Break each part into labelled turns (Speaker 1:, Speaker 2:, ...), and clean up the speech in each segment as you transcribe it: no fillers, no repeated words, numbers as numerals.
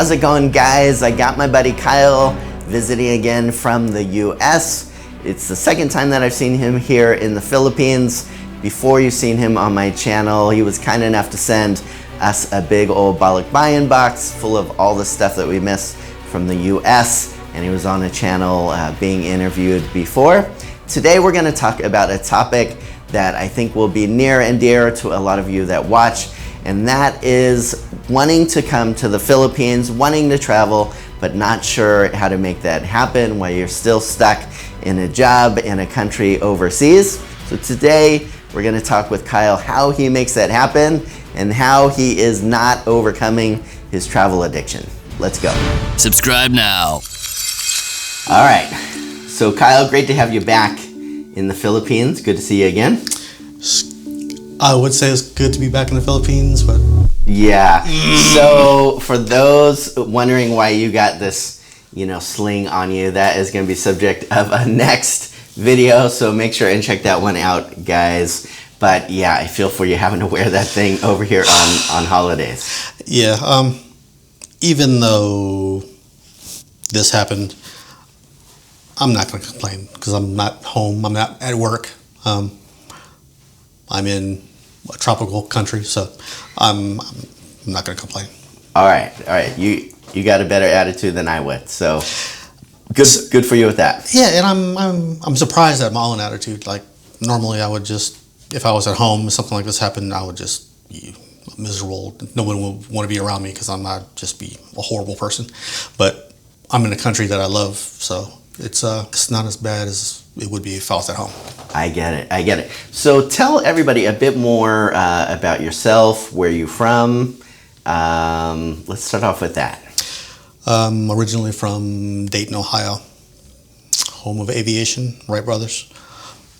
Speaker 1: How's it going, guys? I got my buddy Kyle visiting again from the US. It's the second time that I've seen him here in the Philippines. Before you've seen him on my channel, he was kind enough to send us a big old balikbayan box full of all the stuff that we missed from the US, and he was on a channel being interviewed before. Today we're going to talk about a topic that I think will be near and dear to a lot of you that watch, and that is wanting to come to the Philippines, wanting to travel, but not sure how to make that happen while you're still stuck in a job in a country overseas. So today we're going to talk with Kyle how he makes that happen and how he is not overcoming his travel addiction. Let's go.
Speaker 2: Subscribe now.
Speaker 1: All right. So Kyle, great to have you back in the Philippines. Good to see you again.
Speaker 3: I would say it's good to be back in the Philippines, but...
Speaker 1: Yeah. So for those wondering why you got this, sling on you, that is going to be subject of a next video. So make sure and check that one out, guys. But yeah, I feel for you having to wear that thing over here on holidays.
Speaker 3: Yeah. Even though this happened, I'm not going to complain because I'm not home. I'm not at work. I'm in a tropical country, so I'm not going to complain. All
Speaker 1: right. You got a better attitude than I would, so good for you with that.
Speaker 3: Yeah, and I'm surprised at my own attitude. Like normally, I would just, if I was at home, something like this happened, I would just be miserable. No one would want to be around me because I might just be a horrible person. But I'm in a country that I love, so it's not as bad as it would be if I was at home.
Speaker 1: I get it. So tell everybody a bit more about yourself, where you're from. Let's start off with that.
Speaker 3: Originally from Dayton, Ohio, home of aviation, Wright Brothers.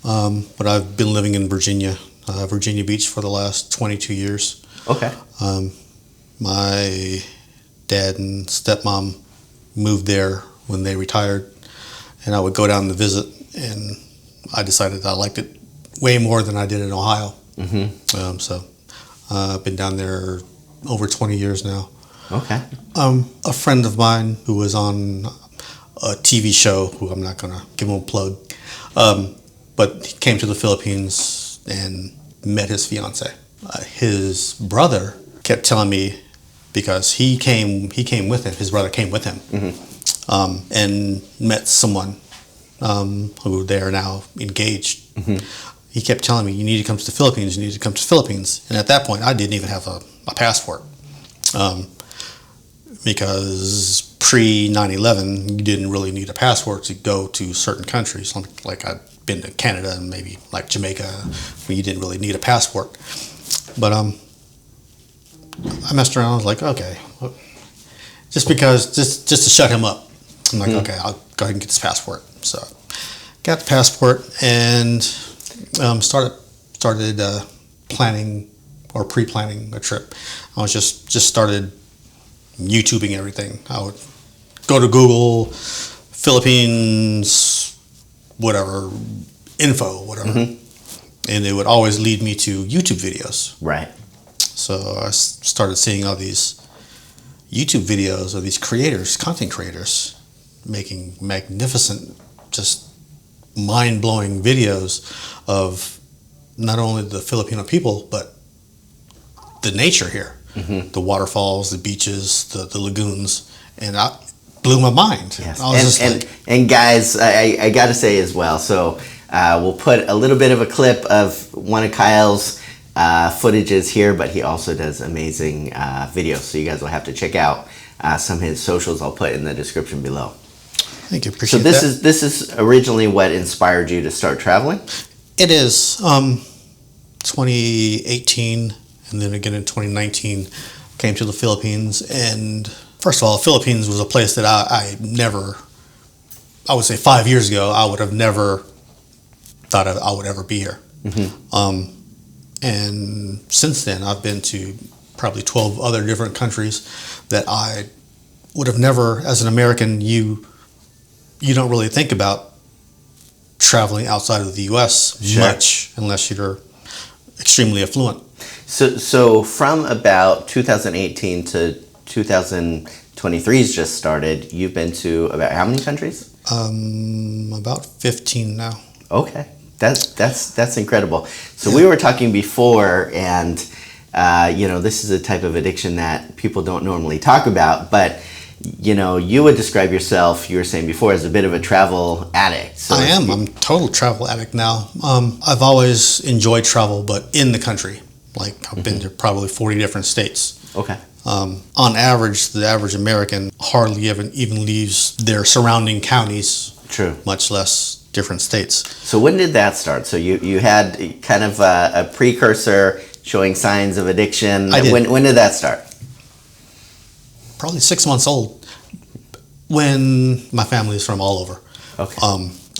Speaker 3: But I've been living in Virginia Beach for the last 22 years.
Speaker 1: Okay.
Speaker 3: My dad and stepmom moved there when they retired, and I would go down to visit, and I decided that I liked it way more than I did in Ohio. Mm-hmm. So I've been down there over 20 years now.
Speaker 1: Okay.
Speaker 3: A friend of mine who was on a TV show, who I'm not going to give him a plug, but he came to the Philippines and met his fiance. His brother kept telling me, because he came with him, his brother came with him, mm-hmm. And met someone who they are now engaged. Mm-hmm. He kept telling me, you need to come to the Philippines, you need to come to the Philippines. And at that point, I didn't even have a passport. Because pre 9/11, you didn't really need a passport to go to certain countries. Like I'd been to Canada and maybe like Jamaica, where you didn't really need a passport. But I messed around. I was like, okay, just to shut him up. I'm like, okay, I'll go ahead and get this passport. So got the passport and started planning or pre-planning a trip. I was just started YouTubing everything. I would go to Google, Philippines, whatever, info, whatever. Mm-hmm. And it would always lead me to YouTube videos.
Speaker 1: Right.
Speaker 3: So I started seeing all these YouTube videos of these content creators, making magnificent, just mind-blowing videos of not only the Filipino people, but the nature here. Mm-hmm. The waterfalls, the beaches, the lagoons, and I blew my mind.
Speaker 1: Yes.
Speaker 3: I was
Speaker 1: and guys, I got to say as well, so we'll put a little bit of a clip of one of Kyle's footages here, but he also does amazing videos, so you guys will have to check out some of his socials. I'll put in the description below.
Speaker 3: Thank you. Appreciate
Speaker 1: that.
Speaker 3: So
Speaker 1: this is originally what inspired you to start traveling?
Speaker 3: It is. 2018 and then again in 2019 came to the Philippines, and first of all, the Philippines was a place that I would say 5 years ago I would have never thought I would ever be here. Mm-hmm. And since then I've been to probably 12 other different countries that I would have never, as an American, you don't really think about traveling outside of the U.S. much unless you're extremely affluent.
Speaker 1: So from about 2018 to 2019, 23's just started. You've been to about how many countries?
Speaker 3: About 15 now.
Speaker 1: Okay, that's incredible. So we were talking before, and this is a type of addiction that people don't normally talk about, but you would describe yourself, you were saying before, as a bit of a travel addict. So
Speaker 3: I am. I'm a total travel addict now. I've always enjoyed travel, but in the country. Like, I've been to probably 40 different states.
Speaker 1: Okay.
Speaker 3: On average, the average American hardly even leaves their surrounding counties.
Speaker 1: True.
Speaker 3: Much less different states.
Speaker 1: So when did that start? So you had kind of a precursor showing signs of addiction.
Speaker 3: I did.
Speaker 1: When did that start?
Speaker 3: Probably 6 months old, when my family is from all over.
Speaker 1: Okay.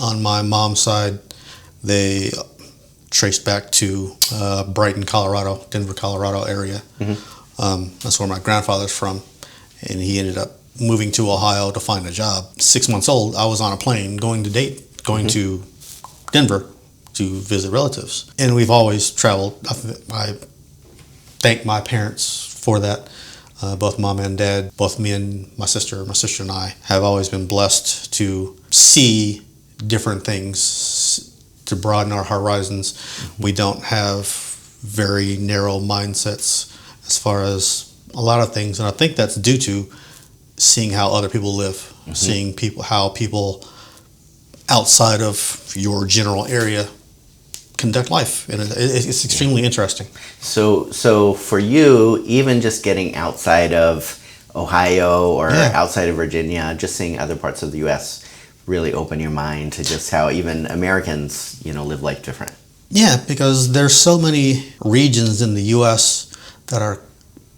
Speaker 3: On my mom's side, they traced back to Brighton, Colorado, Denver, Colorado area. That's where my grandfather's from, and he ended up moving to Ohio to find a job. 6 months old, I was on a plane going to Denver to visit relatives, and we've always traveled. I thank my parents for that. Both mom and dad, both me and my sister and I have always been blessed to see different things, to broaden our horizons. We don't have very narrow mindsets as far as a lot of things, and I think that's due to seeing how other people live, seeing how people outside of your general area conduct life, and it's extremely interesting.
Speaker 1: So for you, even just getting outside of Ohio or outside of Virginia, just seeing other parts of the U.S. really open your mind to just how even Americans, live life different.
Speaker 3: Yeah, because there's so many regions in the U.S. that are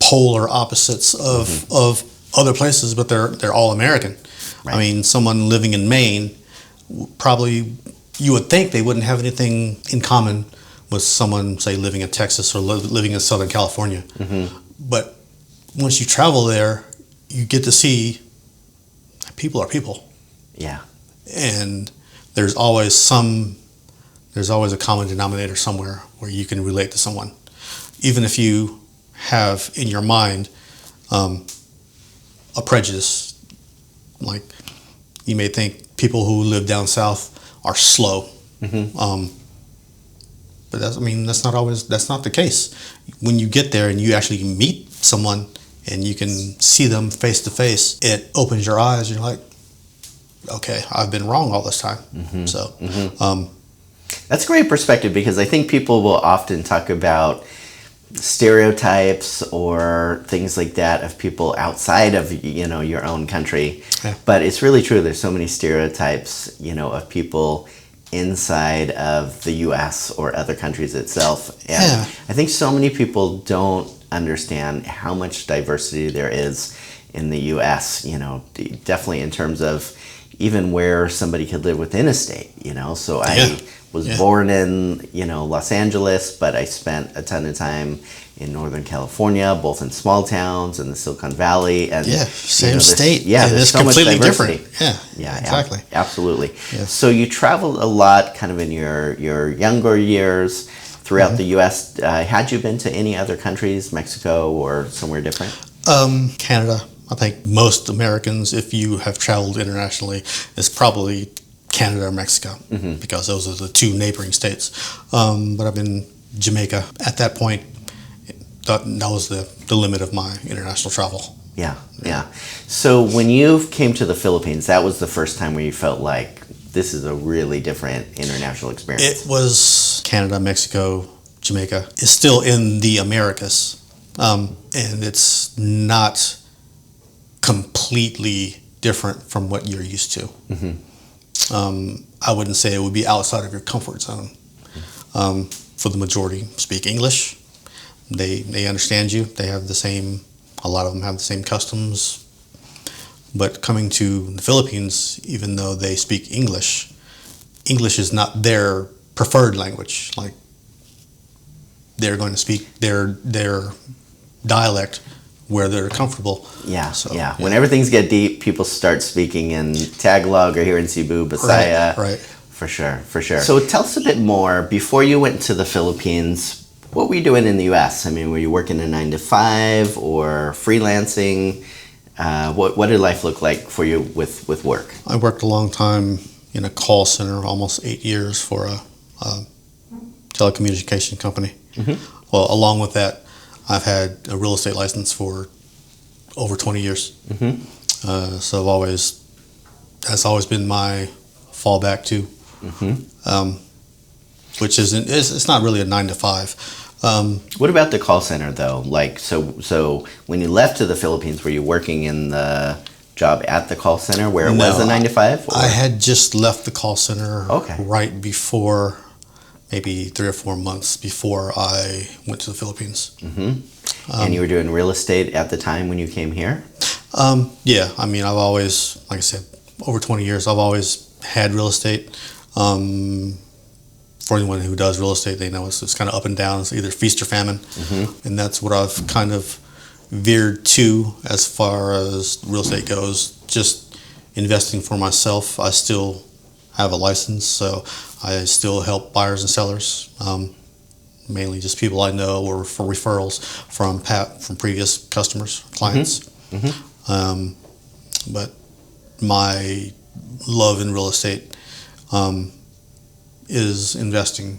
Speaker 3: polar opposites of other places, but they're all American. Right. I mean, someone living in Maine, probably you would think they wouldn't have anything in common with someone, say, living in Texas or living in Southern California. But once you travel there, you get to see people are people.
Speaker 1: Yeah.
Speaker 3: And there's always a common denominator somewhere where you can relate to someone. Even if you have in your mind a prejudice, like you may think people who live down south are slow. But that's not the case. When you get there and you actually meet someone and you can see them face to face, it opens your eyes. You're like, okay, I've been wrong all this time.
Speaker 1: That's great perspective, because I think people will often talk about stereotypes or things like that of people outside of your own country, but it's really true. There's so many stereotypes of people inside of the U.S. or other countries itself, and I think so many people don't understand how much diversity there is in the U.S. Definitely in terms of even where somebody could live within a state. So I was born in Los Angeles, but I spent a ton of time in Northern California, both in small towns in the Silicon Valley, and
Speaker 3: same state.
Speaker 1: There's so
Speaker 3: completely
Speaker 1: much diversity.
Speaker 3: Different. Yeah, exactly.
Speaker 1: Absolutely. So you traveled a lot, kind of in your younger years throughout the U.S. Had you been to any other countries, Mexico or somewhere different?
Speaker 3: Canada. I think most Americans, if you have traveled internationally, is probably Canada or Mexico, because those are the two neighboring states. But I've been Jamaica. At that point, that was the limit of my international travel. Yeah.
Speaker 1: So when you came to the Philippines, that was the first time where you felt like this is a really different international experience.
Speaker 3: It was Canada, Mexico, Jamaica. It's still in the Americas, and it's not completely different from what you're used to. I wouldn't say it would be outside of your comfort zone. For the majority, speak English. They understand you. They have a lot of them have the same customs. But coming to the Philippines, even though they speak English, English is not their preferred language. Like, they're going to speak their dialect where they're comfortable.
Speaker 1: When everything's get deep, people start speaking in Tagalog or here in Cebu, Bisaya.
Speaker 3: Right.
Speaker 1: For sure. So tell us a bit more. Before you went to the Philippines, what were you doing in the U.S.? I mean, were you working a 9 to 5 or freelancing? What did life look like for you with work?
Speaker 3: I worked a long time in a call center, almost 8 years for a telecommunication company. Well, along with that, I've had a real estate license for over 20 years. So that's always been my fallback too. Which it's not really a 9 to 5.
Speaker 1: What about the call center though? Like, so when you left to the Philippines, were you working in the job at the call center where it was a 9 to 5? Or?
Speaker 3: I had just left the call center
Speaker 1: Okay.
Speaker 3: right before, maybe 3 or 4 months before I went to the Philippines.
Speaker 1: And you were doing real estate at the time when you came here?
Speaker 3: Yeah, I mean, I've always, like I said, over 20 years, I've always had real estate. For anyone who does real estate, they know it's kind of up and down. It's either feast or famine. And that's what I've kind of veered to as far as real estate goes, just investing for myself. I still have a license, so I still help buyers and sellers, mainly just people I know or for referrals from previous customers, clients. But my love in real estate is investing,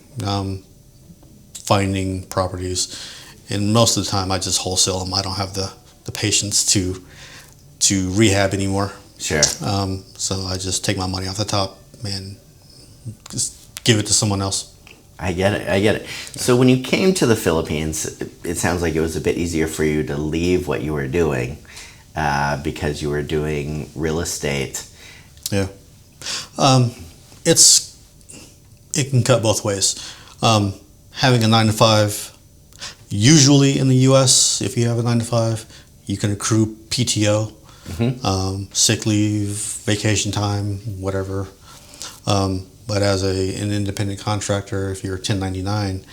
Speaker 3: finding properties, and most of the time I just wholesale them. I don't have the patience to rehab anymore.
Speaker 1: Sure.
Speaker 3: So I just take my money off the top and just give it to someone else.
Speaker 1: I get it. So when you came to the Philippines, it sounds like it was a bit easier for you to leave what you were doing because you were doing real estate.
Speaker 3: Yeah. It can cut both ways. Having a 9 to 5, usually in the U.S., if you have a 9 to 5, you can accrue PTO, sick leave, vacation time, whatever. But as an independent contractor, if you're a 1099,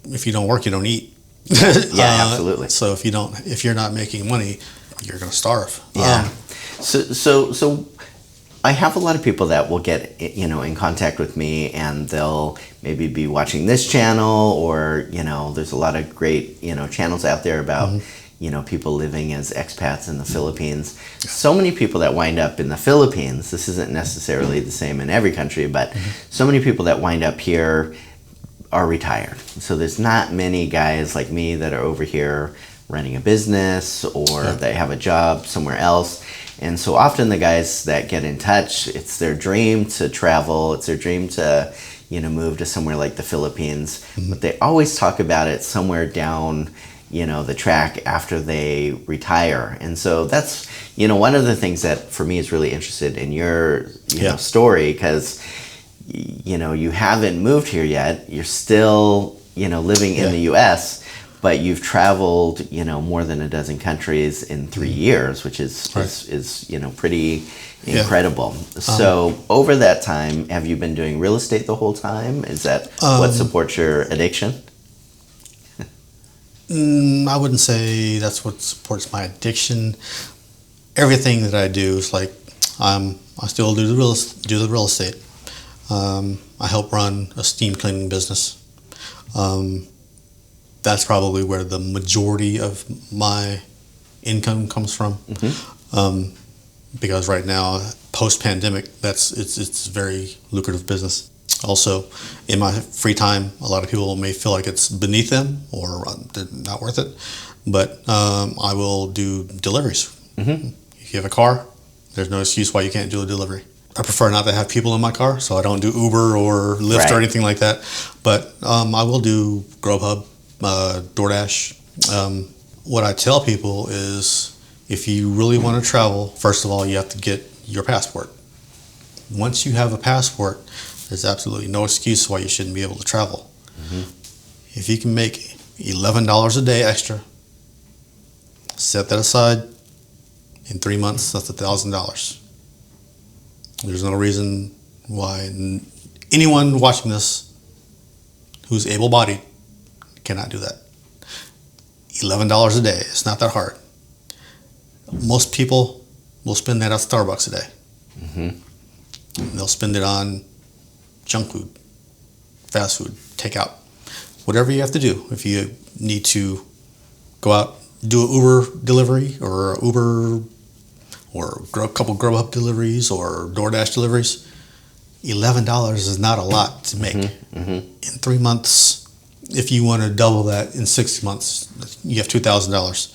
Speaker 3: if you don't work, you don't eat.
Speaker 1: Yeah, absolutely.
Speaker 3: So if you're not making money, you're going to starve.
Speaker 1: Yeah. So I have a lot of people that will get in contact with me, and they'll maybe be watching this channel, or there's a lot of great channels out there about people living as expats in the Philippines. So many people that wind up in the Philippines. This isn't necessarily the same in every country, but so many people that wind up here are retired. So there's not many guys like me that are over here running a business, or they have a job somewhere else. And so often the guys that get in touch, it's their dream to travel, it's their dream to move to somewhere like the Philippines, but they always talk about it somewhere down the track after they retire. And so that's one of the things that for me is really interested in your story, because you haven't moved here yet, you're still living in the US, but you've traveled more than a dozen countries in 3 years, which is pretty incredible. So over that time, have you been doing real estate the whole time? Is that what supports your addiction?
Speaker 3: I wouldn't say that's what supports my addiction. Everything that I do is like I still do the real estate. I help run a steam cleaning business. That's probably where the majority of my income comes from. Because right now, post-pandemic, it's a very lucrative business. Also, in my free time, a lot of people may feel like it's beneath them or they're not worth it, but I will do deliveries. If you have a car, there's no excuse why you can't do a delivery. I prefer not to have people in my car, so I don't do Uber or Lyft or anything like that. But I will do Grubhub, DoorDash. What I tell people is, if you really want to travel, first of all, you have to get your passport. Once you have a passport, there's absolutely no excuse why you shouldn't be able to travel. If you can make $11 a day extra, set that aside. In 3 months, that's $1,000. There's no reason why anyone watching this who's able-bodied cannot do that. $11 a day, it's not that hard. Most people will spend that at Starbucks a day. They'll spend it on junk food, fast food, takeout, whatever you have to do. If you need to go out do an Uber delivery or a Uber or a couple Grubhub deliveries or DoorDash deliveries, $11 is not a lot to make. In 3 months, if you want to double that in 6 months, you have $2,000.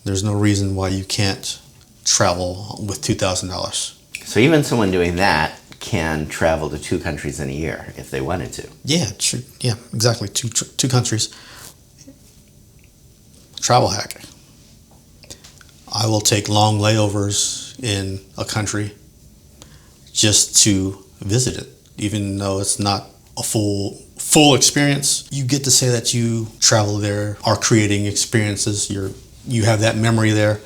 Speaker 3: There's no reason why you can't travel with $2,000.
Speaker 1: So even someone doing that can travel to 2 countries in a year if they wanted to.
Speaker 3: Yeah, true. Yeah, exactly. Two countries. Travel hack. I will take long layovers in a country just to visit it, even though it's not a full experience. You get to say that you travel there, are creating experiences. You have that memory there.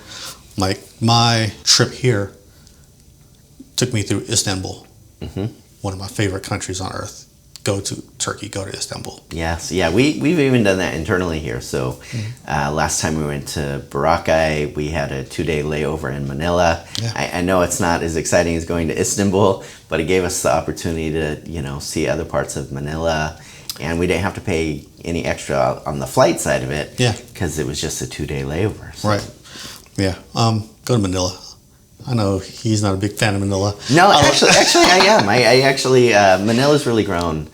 Speaker 3: Like my trip here took me through Istanbul, one of my favorite countries on earth. Go to Turkey, go to Istanbul.
Speaker 1: Yes, yeah, we've even done that internally here. So last time we went to Boracay, we had a 2-day layover in Manila.
Speaker 3: Yeah.
Speaker 1: I know it's not as exciting as going to Istanbul, but it gave us the opportunity to, see other parts of Manila, and we didn't have to pay any extra on the flight side of it.
Speaker 3: Yeah,
Speaker 1: because it was just a 2-day layover. So.
Speaker 3: right. Yeah, go to Manila. I know he's not a big fan of Manila.
Speaker 1: No, actually, I am. I actually, Manila's really grown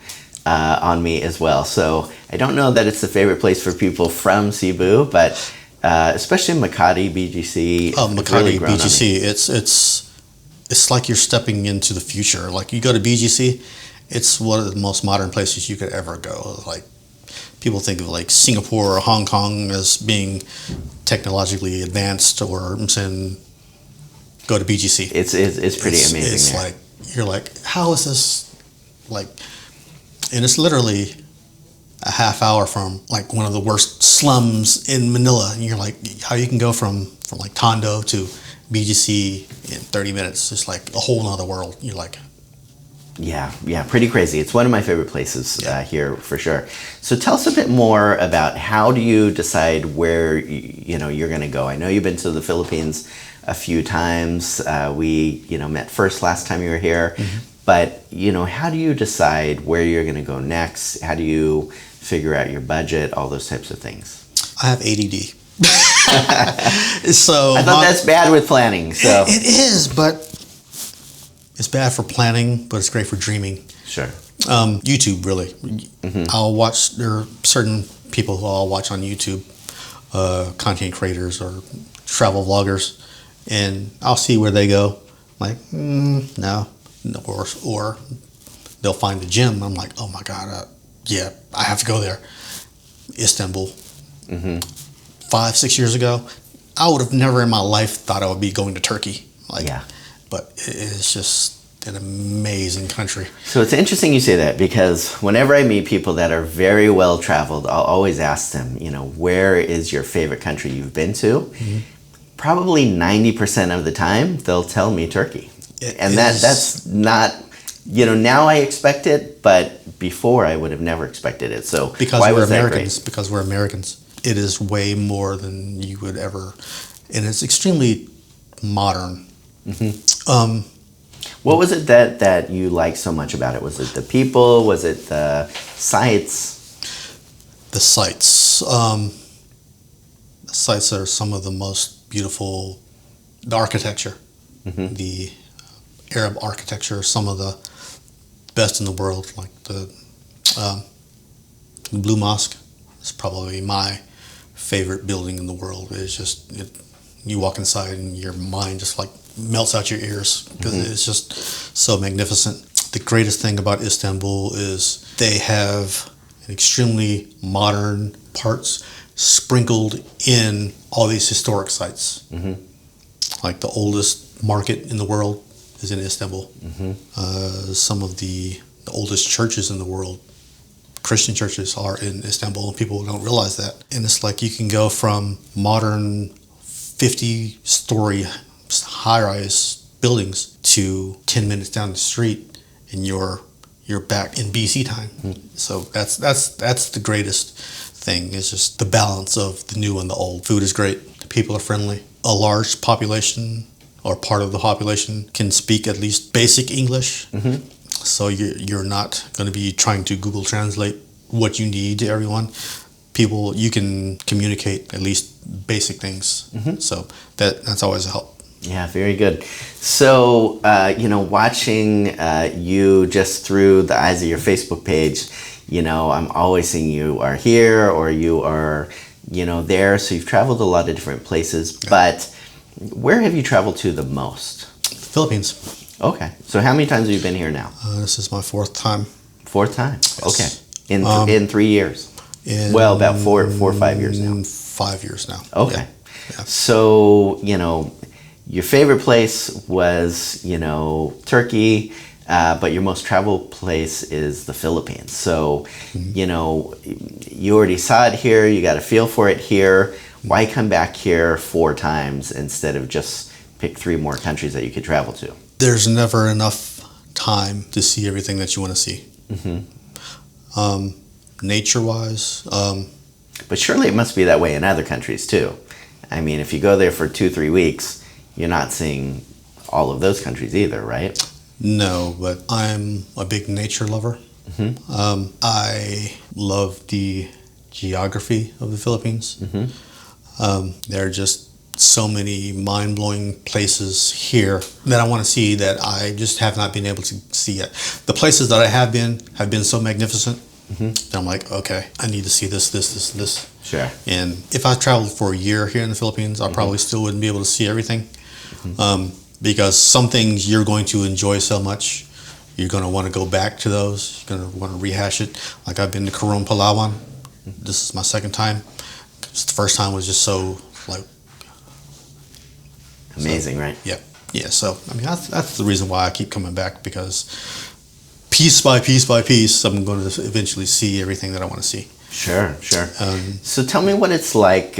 Speaker 1: on me as well. So I don't know that it's the favorite place for people from Cebu, but especially Makati, BGC.
Speaker 3: Oh, Makati,
Speaker 1: really grown
Speaker 3: BGC. It's like you're stepping into the future. Like you go to BGC, it's one of the most modern places you could ever go. Like people think of like Singapore or Hong Kong as being technologically advanced, or I'm saying go to BGC.
Speaker 1: It's pretty amazing.
Speaker 3: It's
Speaker 1: there.
Speaker 3: like you're like, how is this like? And it's literally a half hour from like one of the worst slums in Manila, and you're like, how you can go from like Tondo to BGC in 30 minutes? It's like a whole nother world. You're like,
Speaker 1: yeah, pretty crazy. It's one of my favorite places here for sure. So tell us a bit more about how do you decide where you're going to go. I know you've been to the Philippines a few times. We met first last time you were here, but how do you decide where you're going to go next? How do you figure out your budget? All those types of things.
Speaker 3: I have ADD. So
Speaker 1: I thought that's bad with planning. So
Speaker 3: it is, but it's bad for planning, but it's great for dreaming.
Speaker 1: Sure.
Speaker 3: YouTube, really. I'll watch. There are certain people who I'll watch on YouTube, content creators or travel vloggers, and I'll see where they go. Like, no, or they'll find the gym. I'm like, oh my god, yeah, I have to go there. Istanbul. 5-6 years ago, I would have never in my life thought I would be going to Turkey. But it's just an amazing country.
Speaker 1: So it's interesting you say that, because whenever I meet people that are very well traveled, I'll always ask them, where is your favorite country you've been to? Probably 90% of the time, they'll tell me Turkey. That's not, now I expect it, but before I would have never expected it. So
Speaker 3: because
Speaker 1: why
Speaker 3: we're
Speaker 1: was
Speaker 3: Americans,
Speaker 1: that great?
Speaker 3: Because we're Americans. It is way more than you would ever, and it's extremely modern.
Speaker 1: What was it that you liked so much about it? Was it the people? Was it the sights?
Speaker 3: The sights. The sights are some of the most beautiful. The architecture, the Arab architecture, some of the best in the world. Like the Blue Mosque is probably my favorite building in the world. It's just you walk inside and your mind just like melts out your ears because it's just so magnificent. The greatest thing about Istanbul is they have an extremely modern parts sprinkled in all these historic sites. Like the oldest market in the world is in Istanbul. Some of the oldest churches in the world, Christian churches, are in Istanbul, and people don't realize that. And it's like you can go from modern 50-story high-rise buildings to 10 minutes down the street, and you're back in BC time. So that's the greatest thing. It's just the balance of the new and the old. Food is great. The people are friendly. A large population or part of the population can speak at least basic English. So you're not going to be trying to Google Translate what you need to everyone. people, you can communicate at least basic things. So that's always a help.
Speaker 1: Yeah, very good. So, watching you just through the eyes of your Facebook page, I'm always seeing you are here or you are, there. So you've traveled a lot of different places, but where have you traveled to the most?
Speaker 3: Philippines.
Speaker 1: Okay. So how many times have you been here now?
Speaker 3: This is my fourth time.
Speaker 1: Fourth time?
Speaker 3: Yes.
Speaker 1: Okay. In 3 years? About four or 5 years now.
Speaker 3: 5 years now.
Speaker 1: Okay.
Speaker 3: Yeah.
Speaker 1: So, your favorite place was, Turkey, but your most traveled place is the Philippines. So, you already saw it here, you got a feel for it here. Why come back here 4 times instead of just pick 3 more countries that you could travel to?
Speaker 3: There's never enough time to see everything that you want to see. Nature-wise.
Speaker 1: But surely it must be that way in other countries too. I mean, if you go there for 2-3 weeks, you're not seeing all of those countries either, right?
Speaker 3: No, but I'm a big nature lover. I love the geography of the Philippines. There are just so many mind-blowing places here that I want to see that I just have not been able to see yet. The places that I have been so magnificent that I'm like, okay, I need to see this.
Speaker 1: Sure.
Speaker 3: And if I traveled for a year here in the Philippines, I probably still wouldn't be able to see everything. Because some things you're going to enjoy so much, you're going to want to go back to those. You're going to want to rehash it. Like I've been to Coron, Palawan. This is my second time. The first time was just so like
Speaker 1: amazing, right?
Speaker 3: Yeah. So I mean, that's the reason why I keep coming back, because piece by piece, I'm going to eventually see everything that I want to see.
Speaker 1: Sure. So tell me what it's like.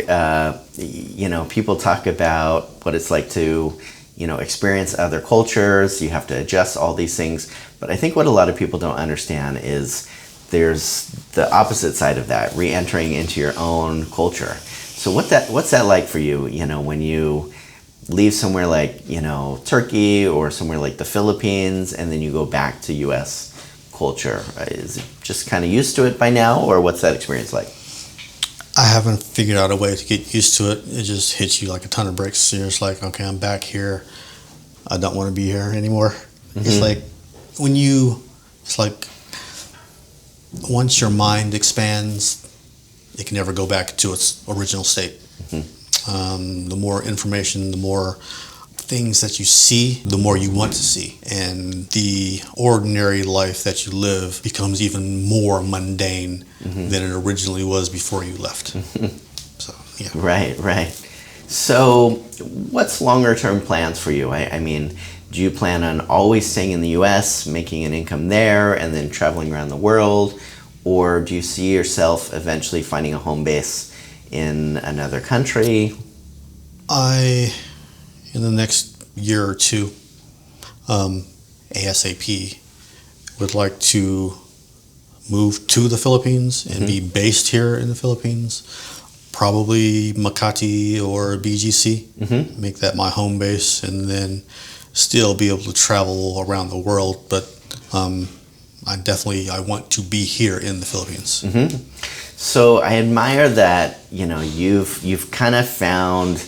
Speaker 1: People talk about what it's like to, experience other cultures. You have to adjust all these things. But I think what a lot of people don't understand is there's the opposite side of that, re-entering into your own culture. So what's that like for you, when you leave somewhere like, Turkey or somewhere like the Philippines, and then you go back to U.S. culture? Is it just kind of used to it by now, or what's that experience like?
Speaker 3: I haven't figured out a way to get used to it. It just hits you like a ton of bricks. You're just like, okay, I'm back here. I don't want to be here anymore. It's like once your mind expands, it can never go back to its original state. The more information, the more things that you see, the more you want to see. And the ordinary life that you live becomes even more mundane than it originally was before you left. So, yeah.
Speaker 1: Right. So what's longer term plans for you? I mean, do you plan on always staying in the U.S., making an income there, and then traveling around the world? Or do you see yourself eventually finding a home base in another country?
Speaker 3: In the next year or two, ASAP, would like to move to the Philippines and be based here in the Philippines. Probably Makati or BGC, make that my home base, and then still be able to travel around the world. But I want to be here in the Philippines.
Speaker 1: So I admire that you've kind of found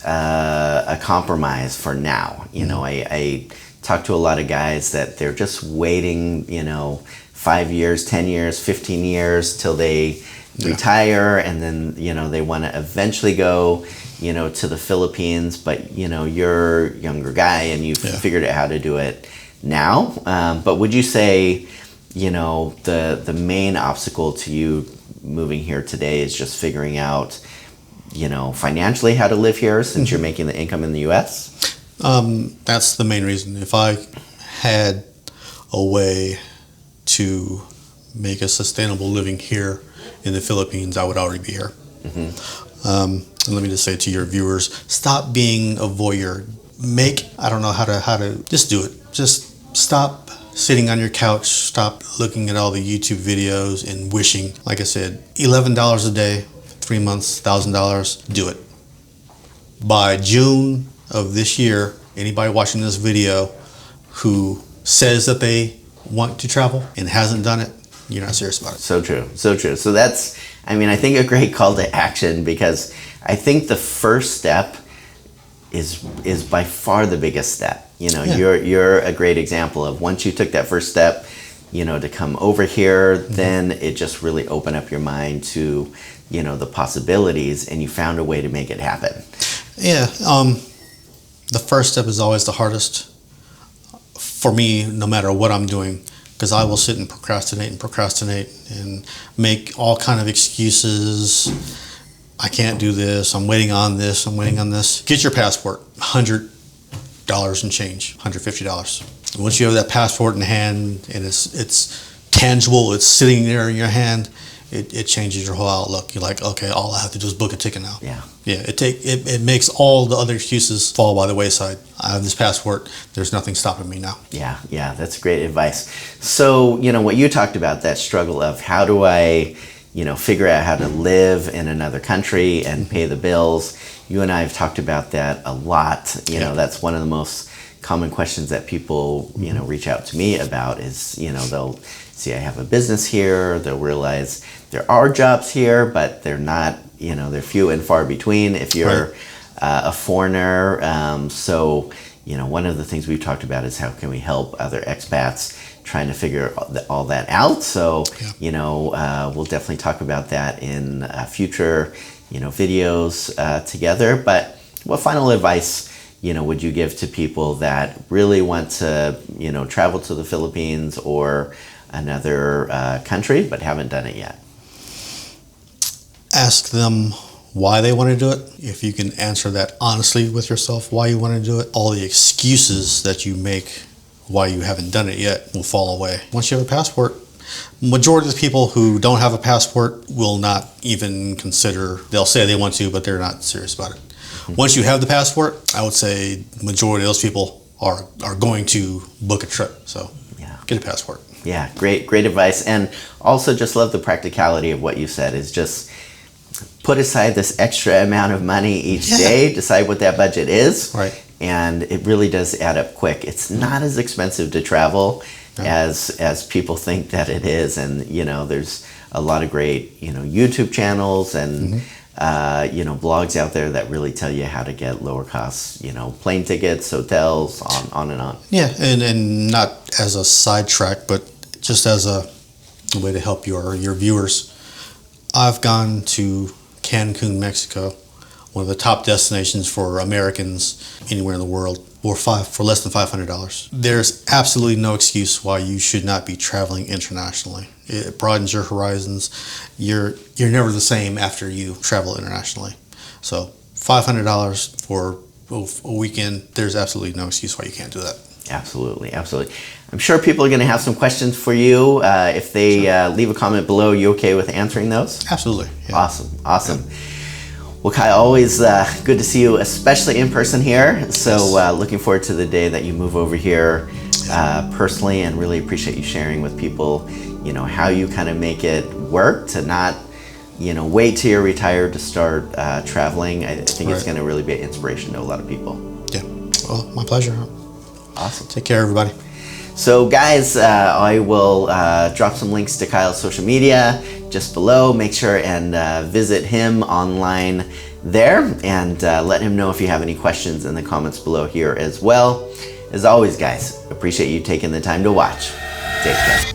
Speaker 1: a compromise for now. I talk to a lot of guys that they're just waiting 5 years, 10 years, 15 years till they retire, and then they want to eventually go to the Philippines. But you're a younger guy and you've figured out how to do it now. But would you say the main obstacle to you moving here today is just figuring out financially how to live here, since you're making the income in the U.S.?
Speaker 3: That's the main reason. If I had a way to make a sustainable living here in the Philippines, I would already be here. And let me just say to your viewers, stop being a voyeur. I don't know how to just do it. Just stop sitting on your couch, stop looking at all the YouTube videos and wishing. Like I said, $11 a day, 3 months, $1,000, do it. By June of this year, anybody watching this video who says that they want to travel and hasn't done it, you're not serious about it.
Speaker 1: So true. So that's, I mean, I think a great call to action, because I think the first step is by far the biggest step. You know, you're a great example of, once you took that first step, you know, to come over here, then it just really opened up your mind to, you know, the possibilities, and you found a way to make it happen.
Speaker 3: Yeah, the first step is always the hardest for me, no matter what I'm doing, because I will sit and procrastinate and make all kind of excuses. I can't do this. I'm waiting on this. I'm waiting on this. Get your passport. $100 and change. $150. Once you have that passport in hand and it's tangible, it's sitting there in your hand, it changes your whole outlook. You're like, okay, all I have to do is book a ticket now.
Speaker 1: Yeah.
Speaker 3: Yeah. It makes all the other excuses fall by the wayside. I have this passport. There's nothing stopping me now.
Speaker 1: Yeah. Yeah. That's great advice. So, you know, what you talked about, that struggle of, how do I, you know, figure out how to live in another country and pay the bills. You and I have talked about that a lot. You know, that's one of the most common questions that people, you know, reach out to me about is, you know, they'll see I have a business here. They'll realize there are jobs here, but they're not, you know, they're few and far between if you're a foreigner. So, you know, one of the things we've talked about is, how can we help other expats trying to figure all that out. So, you know, we'll definitely talk about that in future, you know, videos together. But what final advice, you know, would you give to people that really want to, you know, travel to the Philippines or another country, but haven't done it yet?
Speaker 3: Ask them why they want to do it. If you can answer that honestly with yourself, why you want to do it, all the excuses that you make why you haven't done it yet will fall away. Once you have a passport, majority of the people who don't have a passport will not even consider, they'll say they want to, but they're not serious about it. Once you have the passport, I would say majority of those people are going to book a trip. So get a passport.
Speaker 1: Yeah, great advice. And also just love the practicality of what you said, is just put aside this extra amount of money each day, decide what that budget is.
Speaker 3: Right.
Speaker 1: And it really does add up quick. It's not as expensive to travel as people think that it is. And, you know, there's a lot of great, you know, YouTube channels and, you know, blogs out there that really tell you how to get lower costs, you know, plane tickets, hotels, on and on.
Speaker 3: Yeah, and not as a sidetrack, but just as a way to help your viewers. I've gone to Cancun, Mexico, one of the top destinations for Americans anywhere in the world, for less than $500. There's absolutely no excuse why you should not be traveling internationally. It broadens your horizons. You're never the same after you travel internationally. So $500 for a weekend, there's absolutely no excuse why you can't do that. Absolutely.
Speaker 1: I'm sure people are going to have some questions for you. If they leave a comment below, you okay with answering those?
Speaker 3: Absolutely. Yeah.
Speaker 1: Awesome. Yeah. Well, Kai, always good to see you, especially in person here. So looking forward to the day that you move over here personally, and really appreciate you sharing with people, you know, how you kind of make it work to not, you know, wait till you're retired to start traveling. I think it's going to really be an inspiration to a lot of people.
Speaker 3: Yeah. Well, my pleasure.
Speaker 1: Awesome.
Speaker 3: Take care, everybody.
Speaker 1: So guys, I will drop some links to Kyle's social media just below. Make sure and visit him online there, and let him know if you have any questions in the comments below here as well. As always, guys, appreciate you taking the time to watch. Take care.